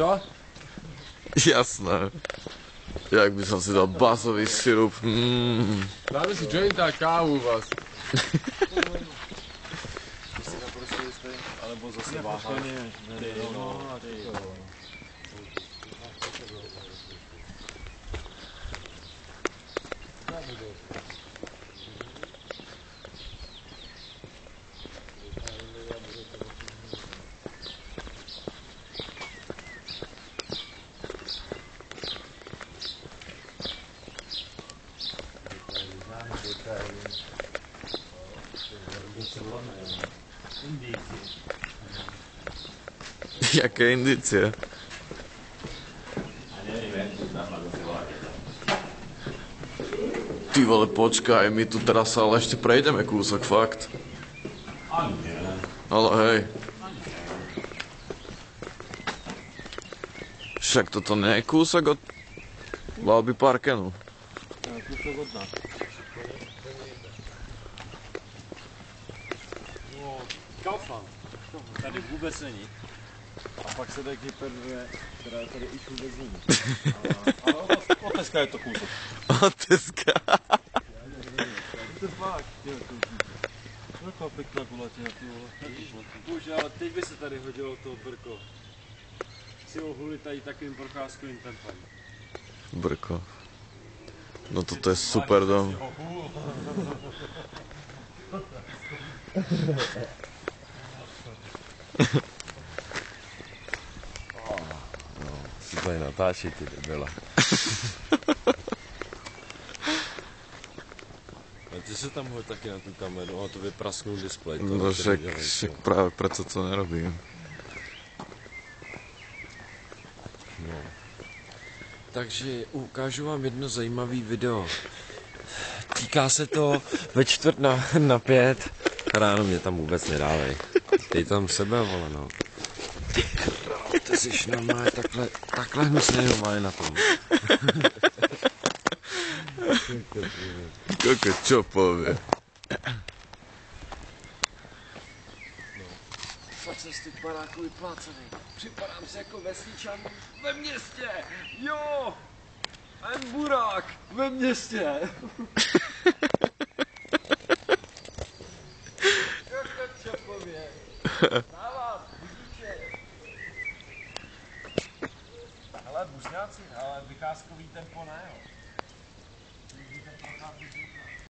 Co? Jasné. Jak by som si dal basový sirup. Dáme si jointa a kávu vás. Alebo zase váha. Jaké indicie? Ty vole, počkaj, my tu teraz sa ale ešte prejdeme kúsok, fakt. Ale hej. Však toto nie je kúsok od Valby Parkenu. Kúsok od nás. No, Kaufland. Tady vůbec není. A pak se taky perduje, která tady už vůbec není. Ale od Teska je to kůzok. Od Teska. To je fakt, taková pěkná kulatina, ty vole. Bože, ale teď by se tady hodilo to brko. Si ohulit tady takovým procházkovým tempem. Brko. No toto je super dom. Si tady natáčí, ty debila. A ty se tam hoď taky na tu kameru, a to vyprasknul displej. No však práve preto to nerobím. No. Takže ukážu vám jedno zajímavé video. Týká se to ve 4:45. Ráno mě tam vůbec nedávej. Dej tam sebe, vole, no. Ty jsi normálně takhle hnusný normálně na tom. Koko, čo povie? Fakt jsem z těch baráků vyplácený. Připadám si jako vesničan ve městě. Jo! I'm burák ve městě. Koko, čo povie? Dává, budíče. Ale busňáci, ale vycházkový tempo ne, jo. Ten prochází